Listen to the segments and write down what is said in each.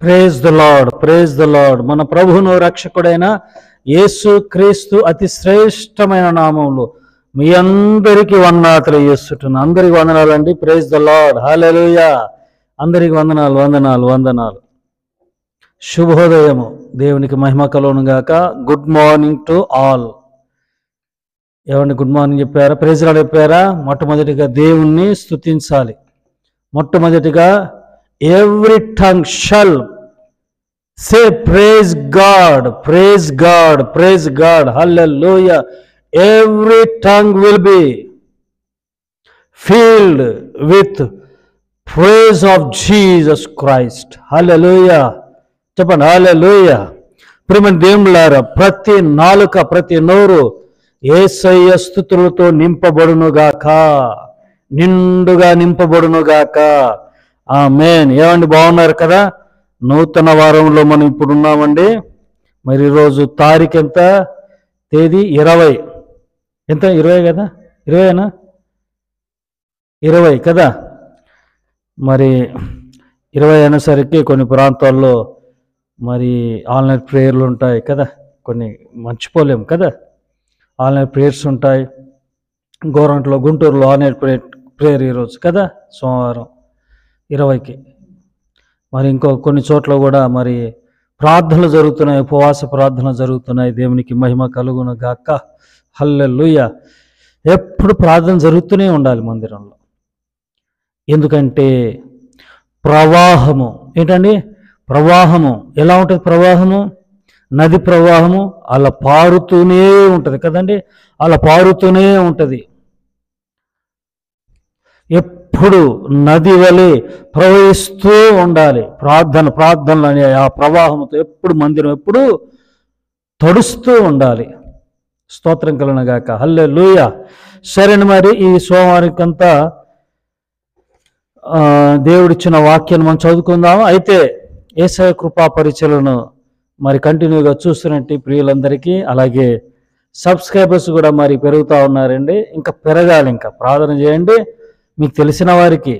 Praise the lord, praise the lord. మన ప్రభువును రక్షకుడైన యేసు క్రీస్తు అతి శ్రేష్టమైన నామంలో మీ అందరికీ వందనాలు తెలియజేస్తున్నాను. అందరికి వందనాలండి. Praise the lord, hallelujah. అందరికి వందనాలు వందనాలు వందనాలు. శుభోదయము, దేవునికి మహిమ కలుగును గాక. Good morning to all. ఏమండి గుడ్ మార్నింగ్ చెప్పారా? ప్రైజ్ లార్డ్ చెప్పారా? మొట్టమొదటిగా దేవుణ్ణి స్తుతించాలి. మొట్టమొదటిగా every tongue shall say praise God, praise God, praise God, hallelujah. Every tongue will be filled with praise of Jesus Christ. Hallelujah చెప్పండి, హల్లెలూయా. ప్రియమైన దేవులారా, ప్రతి నాలుక, ప్రతి నోరు యేసయ్య స్తుతులతో నింపబడునుగాక, నిండుగా నింపబడునుగాక. ఆమేన్. ఏమండి బాగున్నారు కదా? నూతన వారంలో మనం ఇప్పుడు ఉన్నామండి. మరి ఈరోజు తారీఖు ఎంత? తేదీ 20. ఎంత? 20 కదా? 20నా? 20 కదా? మరి 20 అనేసరికి కొన్ని ప్రాంతాల్లో మరి ఆన్లైన్ ప్రేయర్లు ఉంటాయి కదా, కొన్ని మర్చిపోలేము కదా. ఆన్లైన్ ప్రేయర్స్ ఉంటాయి. గోరంట్లో, గుంటూరులో ఆన్లైన్ ప్రేయర్ ఈరోజు కదా, సోమవారం 20కి. మరి ఇంకో కొన్ని చోట్ల కూడా మరి ప్రార్థనలు జరుగుతున్నాయి, ఉపవాస ప్రార్థనలు జరుగుతున్నాయి. దేవునికి మహిమ కలుగును గాక. హల్లెలూయా. ఎప్పుడు ప్రార్థన జరుగుతూనే ఉండాలి మందిరంలో. ఎందుకంటే ప్రవాహము ఏంటండి? ప్రవాహము ఎలా ఉంటుంది? ప్రవాహము నది ప్రవాహము అలా పారుతూనే ఉంటుంది కదండి, అలా పారుతూనే ఉంటుంది. ఎప్పుడు నది వలె ప్రవహిస్తూ ఉండాలి. ప్రార్థనలు అనే ఆ ప్రవాహంతో ఎప్పుడు మందిరం ఎప్పుడు తడుస్తూ ఉండాలి. స్తోత్రం కలుగునుగాక. హల్లెలూయా. సరేనా? మరి ఈ సోమవారికంతా దేవుడిచ్చిన వాక్యాన్ని మనం చదువుకుందాము. అయితే యేసయ్య కృపా పరిచయలను మరి కంటిన్యూగా చూస్తున్నట్టు ప్రియులందరికీ, అలాగే సబ్స్క్రైబర్స్ కూడా మరి పెరుగుతూ ఉన్నారండి. ఇంకా పెరగాలి. ఇంకా ప్రార్థన చేయండి. మీకు తెలిసిన వారికి,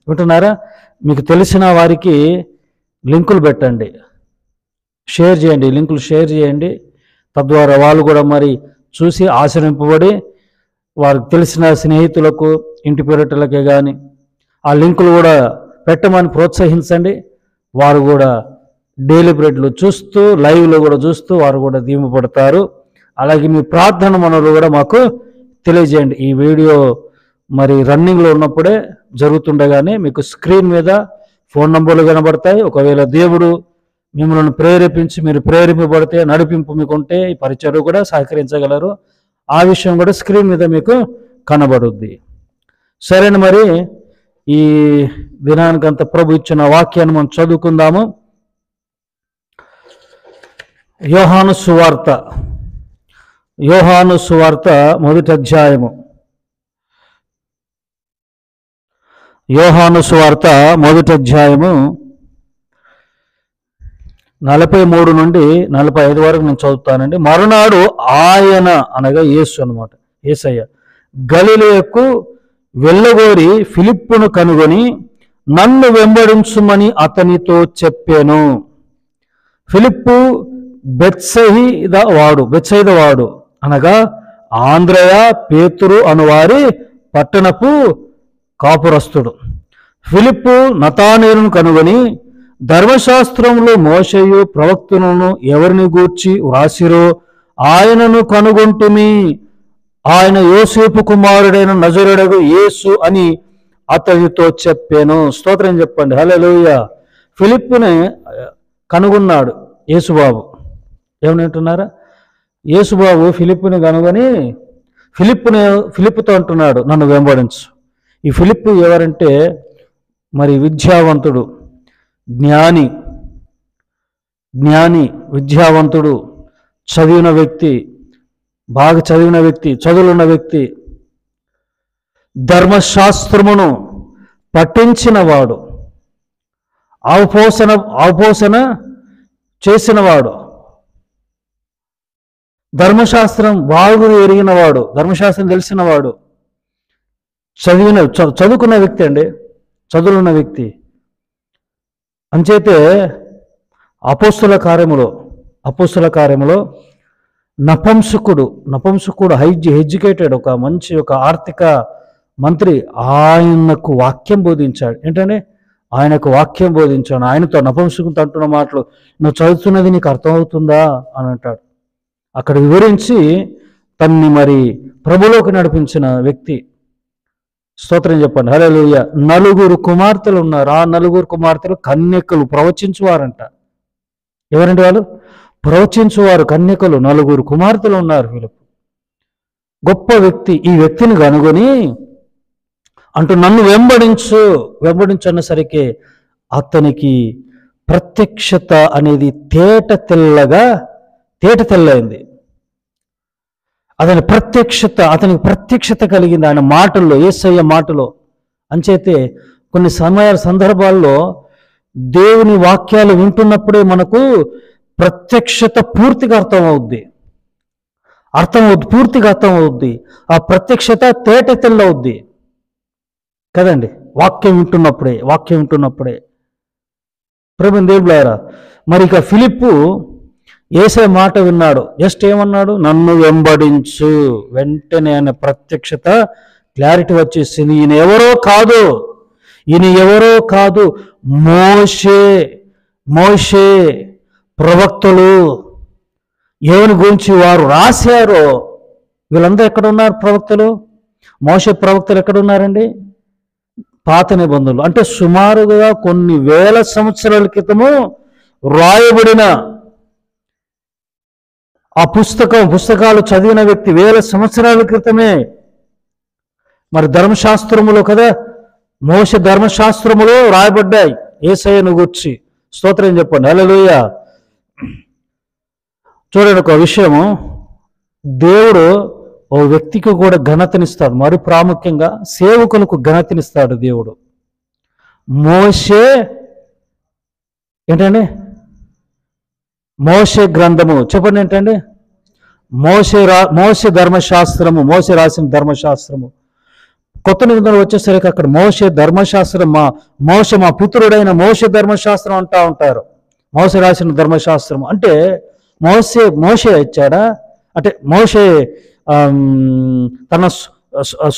వింటున్నారా? మీకు తెలిసిన వారికి లింకులు పెట్టండి, షేర్ చేయండి, లింకులు షేర్ చేయండి. తద్వారా వాళ్ళు కూడా మరి చూసి ఆశ్రయింపబడి వారికి తెలిసిన స్నేహితులకు, ఇంటి పేరటలకే కానీ ఆ లింకులు కూడా పెట్టమని ప్రోత్సహించండి. వారు కూడా డైలీ బ్రెడ్లు చూస్తూ, లైవ్లో కూడా చూస్తూ వారు కూడా దీవెనపడతారు. అలాగే మీ ప్రార్థన మనలు కూడా మాకు తెలియజేయండి. ఈ వీడియో మరి రన్నింగ్లో ఉన్నప్పుడే జరుగుతుండగానే మీకు స్క్రీన్ మీద ఫోన్ నంబర్లు కనబడతాయి. ఒకవేళ దేవుడు మిమ్మల్ని ప్రేరేపించి మీరు ప్రేరేపింపబడితే, నడిపింపు మీకు ఉంటే ఈ పరిచయం కూడా సహకరించగలరు. ఆ విషయం కూడా స్క్రీన్ మీద మీకు కనబడుద్ది. సరేనా? మరి ఈ దినానికంత ప్రభు ఇచ్చిన వాక్యాన్ని మనం చదువుకుందాము. యోహాను సువార్త, యోహాను సువార్త మొదటి అధ్యాయము. యోహాను సువార్త మొదటి అధ్యాయము 43 నుండి 45 వరకు నేను చదువుతానండి. మరునాడు ఆయన, అనగా యేసు అన్నమాట, యేసయ్య గలిలయకు వెళ్ళగోరి ఫిలిప్పును కనుగొని నన్ను వెంబడించుమని అతనితో చెప్పాను. ఫిలిప్పు బెత్సయిదా వాడు, అనగా ఆంద్రయ, పేతురు అనువారి పట్టణపు కాపురస్తుడు. ఫిలిప్పు నతానేలును కనుగొని, ధర్మశాస్త్రంలో మోషేయు ప్రవక్తలను ఎవరిని గూర్చి వ్రాసిరో ఆయనను కనుగొంటుమి, ఆయన యోసేపు కుమారుడైన నజరేయుడగు యేసు అని అతనితో చెప్పాను. స్తోత్రం చెప్పండి, హల్లెలూయా. ఫిలిప్పుని కనుగొన్నాడు యేసుబాబు. ఏమనంటున్నారా? యేసుబాబు ఫిలిప్పుని కనుగొని ఫిలిప్పుతో అంటున్నాడు, నన్ను వెంబడించు. ఈ ఫిలిప్పు ఎవరంటే మరి విద్యావంతుడు, జ్ఞాని, విద్యావంతుడు, చదివిన వ్యక్తి, బాగా చదివిన వ్యక్తి, చదువులున్న వ్యక్తి, ధర్మశాస్త్రమును పఠించినవాడు, అవపోసన చేసినవాడు, ధర్మశాస్త్రం బాగా ఎరిగినవాడు, ధర్మశాస్త్రం తెలిసినవాడు, చదువుకున్న వ్యక్తి అండి, చదువులున్న వ్యక్తి. అంచేతే అపోస్తుల కార్యములో నపుంసకుడు ఎడ్యుకేటెడ్, ఒక మంచి ఒక ఆర్థిక మంత్రి, ఆయనకు వాక్యం బోధించాడు. ఏంటంటే ఆయనకు వాక్యం బోధించాడు. ఆయనతో నపుంసకునితో అంటున్న మాటలు, నువ్వు చదువుతున్నది నీకు అర్థమవుతుందా అని అంటాడు. అక్కడ వివరించి తన్ని మరి ప్రభులోకి నడిపించిన వ్యక్తి. స్తోత్రం చెప్పండి, హల్లెలూయా. 9 కుమార్తెలు ఉన్నారు. ఆ 9 కుమార్తెలు కన్యకలు, ప్రవచించువారంట. ఎవరండి వాళ్ళు? ప్రవచించువారు, కన్యకలు. 9 కుమార్తెలు ఉన్నారు వీళ్ళకు. గొప్ప వ్యక్తి. ఈ వ్యక్తిని కనుగొని అంటూ నన్ను వెంబడించు అన్నసరికి అతనికి ప్రత్యక్షత అనేది తేట తెల్లైంది. అతనికి ప్రత్యక్షత కలిగింది ఆయన మాటల్లో, యేసయ్య మాటలో. అంచేతే కొన్ని సందర్భాల్లో దేవుని వాక్యాలు వింటున్నప్పుడే మనకు ప్రత్యక్షత పూర్తిగా అర్థమవుద్ది. ఆ ప్రత్యక్షత తేట తెల్లవుద్ది కదండి, వాక్యం వింటున్నప్పుడే. ప్రభుని దేవులారా, మరి ఇక ఫిలిప్పు యేసయ్య మాట విన్నాడు. జస్ట్ ఏమన్నాడు? నన్ను వెంబడించు. వెంటనే ఆయన ప్రత్యక్షత, క్లారిటీ వచ్చేసింది. ఈయన ఎవరో కాదు, మోషే ప్రవక్తలు ఎవరి గురించి వారు రాశారో. వీళ్ళందరూ ఎక్కడ ఉన్నారు? ప్రవక్తలు. మోషే ప్రవక్తలు ఎక్కడ ఉన్నారండి? పాత నిబంధనలు, అంటే సుమారుగా కొన్ని వేల సంవత్సరాల క్రితము రాయబడిన ఆ పుస్తకాలు చదివిన వ్యక్తి వేల సంవత్సరాల క్రితమే. మరి ధర్మశాస్త్రములో కదా, మోషే ధర్మశాస్త్రములో రాయబడ్డాయి యేసయ్యను గూర్చి. స్తోత్రం చెప్పండి, హల్లెలూయా. చూడండి, ఒక విషయము, దేవుడు ఓ వ్యక్తికి కూడా ఘనతనిస్తాడు. మరి ప్రాముఖ్యంగా సేవకులకు ఘనతనిస్తాడు దేవుడు. మోషే గ్రంథము చెప్పండి ఏంటండి? మోషే ధర్మశాస్త్రము, మోషే రాసిన ధర్మశాస్త్రము. కొత్త నిబంధనలు వచ్చేసరికి అక్కడ మోషే ధర్మశాస్త్రం, మా పితరుడైన మోషే ధర్మశాస్త్రం అంటా ఉంటారు. మోషే రాసిన ధర్మశాస్త్రం అంటే మోషే ఇచ్చాడా? అంటే మోషే తన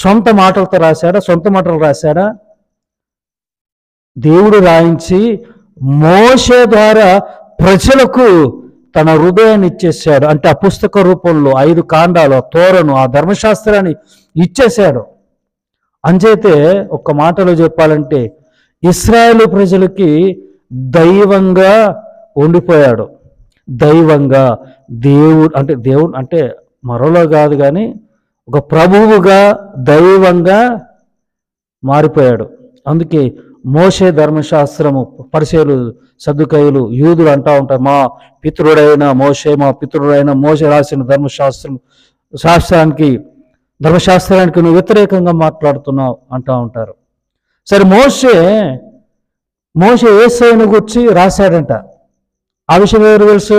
సొంత మాటలతో రాశాడా? సొంత మాటలు రాశాడా? దేవుడు రాయించి మోషే ద్వారా ప్రజలకు తన హృదయాన్ని ఇచ్చేసాడు. అంటే ఆ పుస్తక రూపంలో 5 కాండాలు, తోరను, ఆ ధర్మశాస్త్రాన్ని ఇచ్చేశాడు. అంచేతే ఒక్క మాటలో చెప్పాలంటే ఇశ్రాయేలు ప్రజలకి దైవంగా ఉండిపోయాడు. దేవుడు అంటే మరోలో కాదు కానీ ఒక ప్రభువుగా, దైవంగా మారిపోయాడు. అందుకే మోషే ధర్మశాస్త్రము, పరిసయ్యులు, సద్దుకయ్యులు, యూదులు అంటూ ఉంటారు, మా పితరుడైన మోషే రాసిన ధర్మశాస్త్రానికి నువ్వు వ్యతిరేకంగా మాట్లాడుతున్నావు అంటూ ఉంటారు. సరే, మోషే యేసయ్యను గురించి రాశాడంట. ఆ విషయం ఎవరు తెలుసు?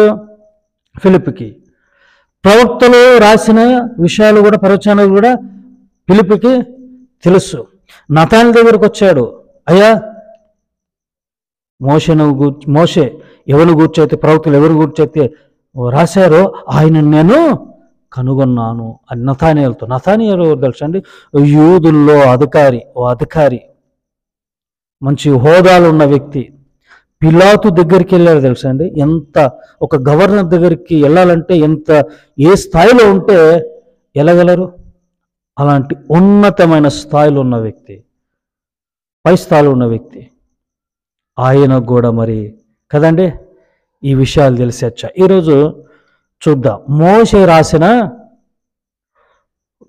ఫిలిప్కి. ప్రవక్తలు రాసిన విషయాలు కూడా, ప్రవచనాలు కూడా ఫిలిప్కి తెలుసు. నతాని దగ్గరకు వచ్చాడు, అయ్యా మోషే ఎవరు కూర్చైతే, ప్రవక్తలు ఎవరు కూర్చైతే రాశారో ఆయన నేను కనుగొన్నాను అని నతానియేలుతో. నతానియేలు ఎవరు తెలుసా అండి? యూదుల్లో అధికారి, మంచి హోదాలు ఉన్న వ్యక్తి. పిలాతు దగ్గరికి వెళ్ళారు తెలుసా అండి? ఒక గవర్నర్ దగ్గరికి వెళ్ళాలంటే ఏ స్థాయిలో ఉంటే వెళ్ళగలరు? అలాంటి ఉన్నతమైన స్థాయిలో ఉన్న వ్యక్తి, పై స్థాయిలో ఉన్న వ్యక్తి. ఆయన కూడా మరి కదండి ఈ విషయాలు తెలిసేచ్చా. ఈరోజు చూద్దాం, మోషే రాసిన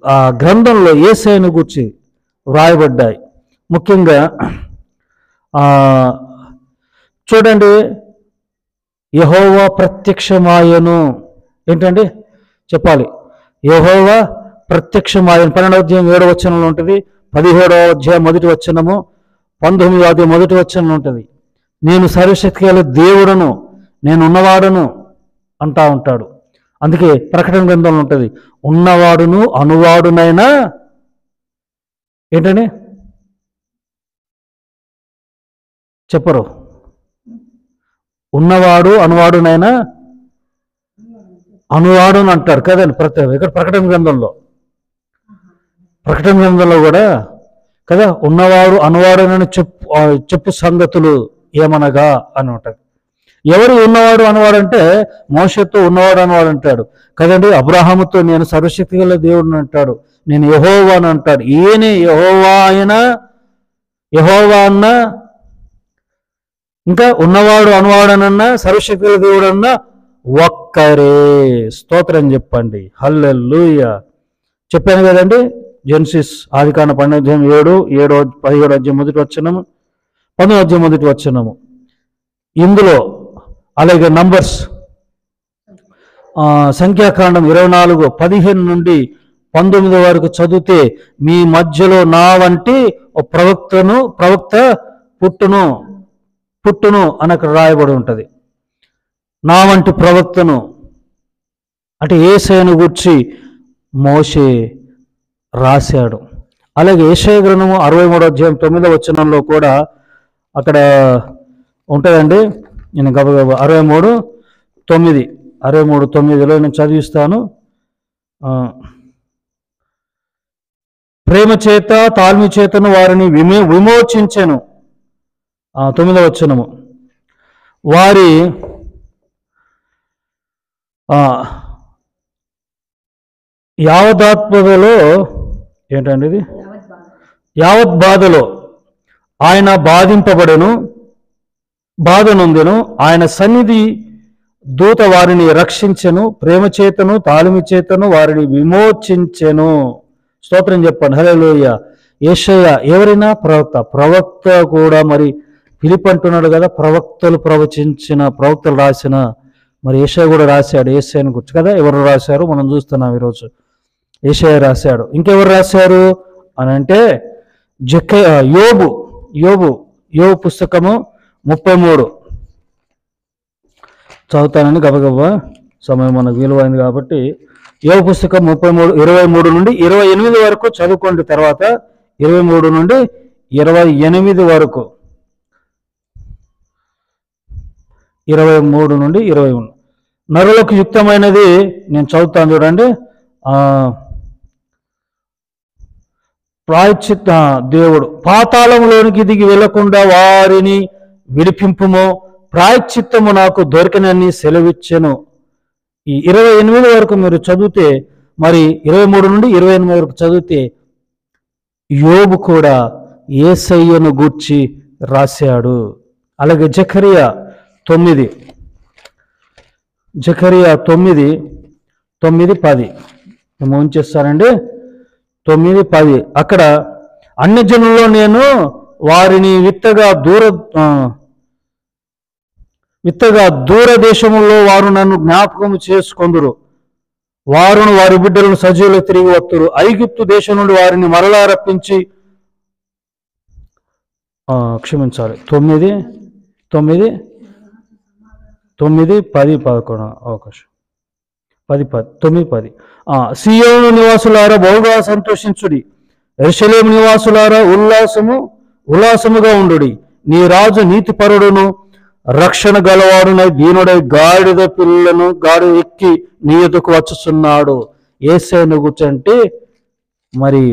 ఆ గ్రంథంలో యేసయ్యను గూర్చి వ్రాయబడ్డాయి. ముఖ్యంగా చూడండి, యెహోవా ప్రత్యక్షమాయను. ఏంటండి చెప్పాలి? యెహోవా ప్రత్యక్షమాయను. 12వ అధ్యాయం 7వ వచనంలో ఉంటుంది, 17వ అధ్యాయం 1వ వచనము, 19వ అధ్యాయం 1వ వచనంలో ఉంటుంది. నేను సర్వశక్తి గల దేవుడను, నేను ఉన్నవాడును అంటా ఉంటాడు. అందుకే ప్రకటన గ్రంథంలో ఉంటుంది, ఉన్నవాడును అనువాడునైనా ఏంటని చెప్పరు, ఉన్నవాడు అనువాడునైనా అనువాడు అని అంటారు కదండి. ఇక్కడ ప్రకటన గ్రంథంలో కూడా కదా ఉన్నవాడు అనువాడునని చెప్పు సంగతులు ఏమనగా అని ఉంటుంది. ఎవరు ఉన్నవాడు అనువాడంటే మోషేతో ఉన్నవాడు అనువాడు అంటాడు కదండి. అబ్రహాముతో నేను సర్వశక్తి గల దేవుడిని అంటాడు, నేను యెహోవా అని అంటాడు. ఈయనే యెహోవా అన్న, ఇంకా ఉన్నవాడు అనువాడనన్నా సర్వశక్తి గల దేవుడన్నా ఒక్కరే. స్తోత్రం చెప్పండి. హల్లెలూయా. చెప్పాను కదండి. జెనసిస్ ఆదికాండ 12:7-17 మొదటి వచనము, 19 మొదటి వచనము. ఇందులో అలాగే నంబర్స్ సంఖ్యాకాండం 24:15 నుండి 19 వరకు చదివితే మీ మధ్యలో నా వంటి ప్రవక్త పుట్టును అని అక్కడ రాయబడి ఉంటుంది. నా వంటి ప్రవక్తను అంటే యేసయ్యను గూర్చి మోషే రాశాడు. అలాగే యెషయా గ్రంథము 63:9 కూడా అక్కడ ఉంటుందండి. నేను గబగబా 63:9లో నేను చదివిస్తాను. ప్రేమ చేత తాల్మి చేతను వారిని విమోచించెను. 9వ వచనము. వారి యావదాత్మలో ఏంటండి ఇది, యావత్ బాధలో ఆయన బాధనొందెను. ఆయన సన్నిధి దూత వారిని రక్షించెను. ప్రేమ చేతను తాళమి చేతను వారిని విమోచించెను. స్తోత్రం చెప్పండి. హల్లెలూయా. యేషయ్య ఎవరైనా ప్రవక్త కూడా మరి ఫిలిప్ అంటున్నాడు కదా, ప్రవక్తలు రాసిన మరి యేషయ్య కూడా రాశాడు యేసయ్యను గురించి కదా. ఎవరు రాశారు మనం చూస్తున్నాం ఈరోజు. యేషయ్య రాశాడు. ఇంకెవరు రాశారు అని అంటే యోబు పుస్తకము 33 చదువుతానని గబగబా, సమయం మనకు విలువైంది కాబట్టి. యోబు పుస్తకం 23 నుండి 28 వరకు చదువుకోండి. తర్వాత 23 నుండి 28 వరకు, 23 నుండి 21. నరులకు యుక్తమైనది నేను చదువుతాను చూడండి. ప్రాయశ్చిత్త దేవుడు పాతాళంలోనికి దిగి వెళ్లకుండా వారిని విడిపింపుము, ప్రాయశ్చిత్తము నాకు దొరికినని సెలవిచ్చెను. ఈ 28 వరకు మీరు చదివితే, మరి 23 నుండి 28 వరకు చదివితే యోబు కూడా యేసయ్యను గూర్చి రాశాడు. అలాగే జకరియా 9:10 మేము ఉంచేస్తానండి. 9:10 అక్కడ అన్యజనుల్లో నేను వారిని విత్తగా దూర దేశములో వారు నన్ను జ్ఞాపకము చేసుకొందురు. వారును వారి బిడ్డలను సజీవులు తిరిగి వత్తురు. ఐగుప్తు దేశం నుండి వారిని మరలా రప్పించి, క్షమించాలి 9, 10, 11 అవకాశం 9, 10. సీయోను నివాసులారా బహుగా సంతోషించుడి, యెరూషలేము నివాసులారా ఉల్లాసముగా ఉండుడి. నీ రాజు నీతిపరుడును రక్షణ గలవాడునై దీనుడై గాడిద ఎక్కి నీ ఎదుకు వచ్చుచున్నాడు. యేసయ్యను కూర్చంటే మరి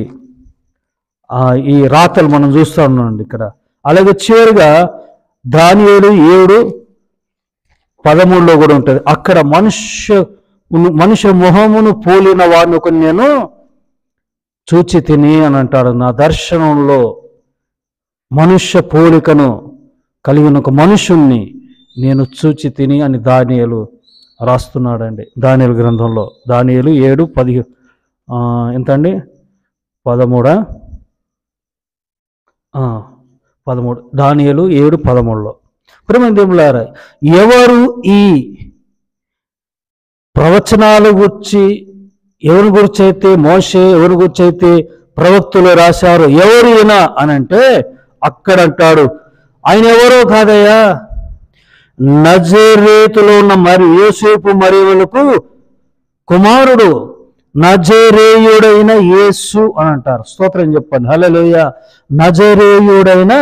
ఈ రాతలు మనం చూస్తూ ఉన్నాం ఇక్కడ. అలాగే చివరిగా దానియేలు 7:13 కూడా ఉంటుంది. అక్కడ మనుష్య మొహమును పోలిన వాడిని ఒక నేను చూచి తిని అని అంటాడు. నా దర్శనంలో మనుష్య పోలికను కలిగిన ఒక మనుషుణ్ణి నేను చూచి తిని అని దానియేలు రాస్తున్నాడండి. దానియేలు గ్రంథంలో దానియేలు 7:10 ఎంతండి 13 దానియేలు 7:13లో. ప్రేమదేవులారా, ఎవరు ఈ ప్రవచనాల గురించి ఎవరి గురించి అయితే మోషే ఎవరి గురించి అయితే ప్రవక్తలు రాశారు, ఎవరు ఈయన అని అంటే అక్కడ అంటాడు ఆయన ఎవరో కాదయ్యా, నజరేతులో ఉన్న యోసేపు మరియులకు కుమారుడు నజరేయుడైన యేసు అని అంటారు. స్తోత్రం చెప్పండి. హల్లెలూయా. నజరేయుడైన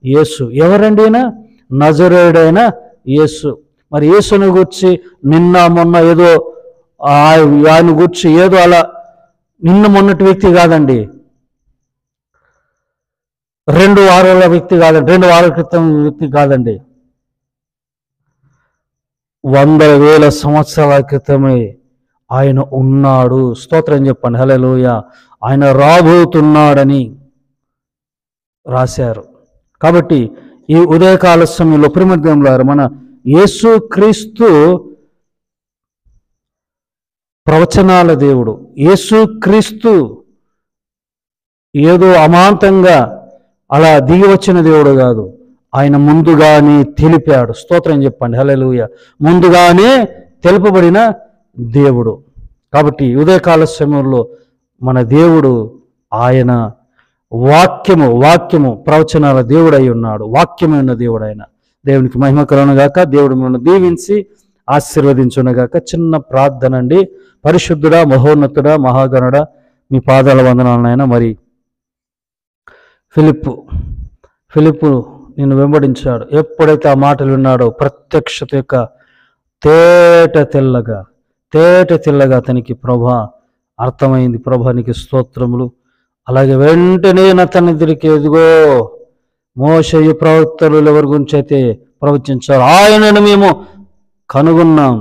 యేసు ఎవరండి? ఈయన నజరేయుడైన యేసు. మరి యేసుని గురించి నిన్న మొన్న ఏదో ఆయన గురించి ఏదో అలా నిన్న మొన్నటి వ్యక్తి కాదండి, 2 వారాల వ్యక్తి కాదండి, 2 వారాల క్రితం వ్యక్తి కాదండి, 100,000 సంవత్సరాల క్రితమే ఆయన ఉన్నాడు. స్తోత్రం చెప్పండి, హల్లెలూయా. ఆయన రాబోతున్నాడని రాశారు. కాబట్టి ఈ ఉదయకాల సమయంలో ప్రియమైన మన యేసు క్రీస్తు ప్రవచనాల దేవుడు. యేసు క్రీస్తు ఏదో అమాంతంగా అలా దిగి వచ్చిన దేవుడు కాదు, ఆయన ముందుగానే తెలిపాడు. స్తోత్రం చెప్పండి, హల్లెలూయా. ముందుగానే తెలుపబడిన దేవుడు. కాబట్టి ఉదయకాల సమయంలో మన దేవుడు ఆయన వాక్యము ప్రవచనాల దేవుడై ఉన్నాడు. వాక్యమైన దేవుడు ఆయన. దేవునికి మహిమ కలుగునుగాక. దేవుడు మిమ్మల్ని దీవించి ఆశీర్వదించునుగాక. చిన్న ప్రార్థన అండి. పరిశుద్ధుడా, మహోన్నతుడా, మహాగణుడా, మీ పాదాల వందనాలనైనా. మరి ఫిలిప్పు నిన్ను వెంబడించాడు. ఎప్పుడైతే ఆ మాటలు విన్నాడో ప్రత్యక్షత యొక్క తేట తెల్లగా అతనికి ప్రభా అర్థమైంది. ప్రభానికి స్తోత్రములు. అలాగే వెంటనే అతని ఎదురికి ఎదుగో మోషేయు ప్రవక్తలు ఎవరి గురించి అయితే ప్రవచించారు, ఆయనను మేము కనుగొన్నాం.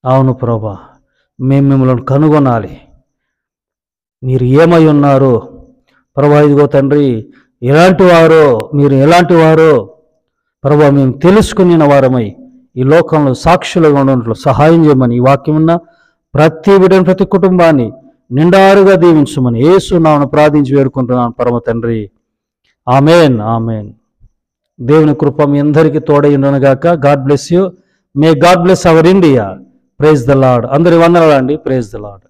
అవును ప్రభా, మేము మిమ్మల్ని కనుగొనాలి. మీరు ఏమై ఉన్నారో ప్రభా, ఇదిగో తండ్రి, మీరు ఎలాంటి వారో ప్రభా మేము తెలుసుకున్న వారమై ఈ లోకంలో సాక్షులుగా ఉండటంలో సహాయం చేయమని ఈ వాక్యం ఉన్న ప్రతి బిడ్డను, ప్రతి కుటుంబాన్ని నిండారుగా దీవించమని యేసు నామమున ప్రార్థించి వేడుకుంటున్నాను పరమ తండ్రి. Amen, amen. దేవుని కృప మీ అందరికీ తోడై ఉండునుగాక. God bless you. May God bless our India. Praise the lord. అందరి వందనాలండి. Praise the lord.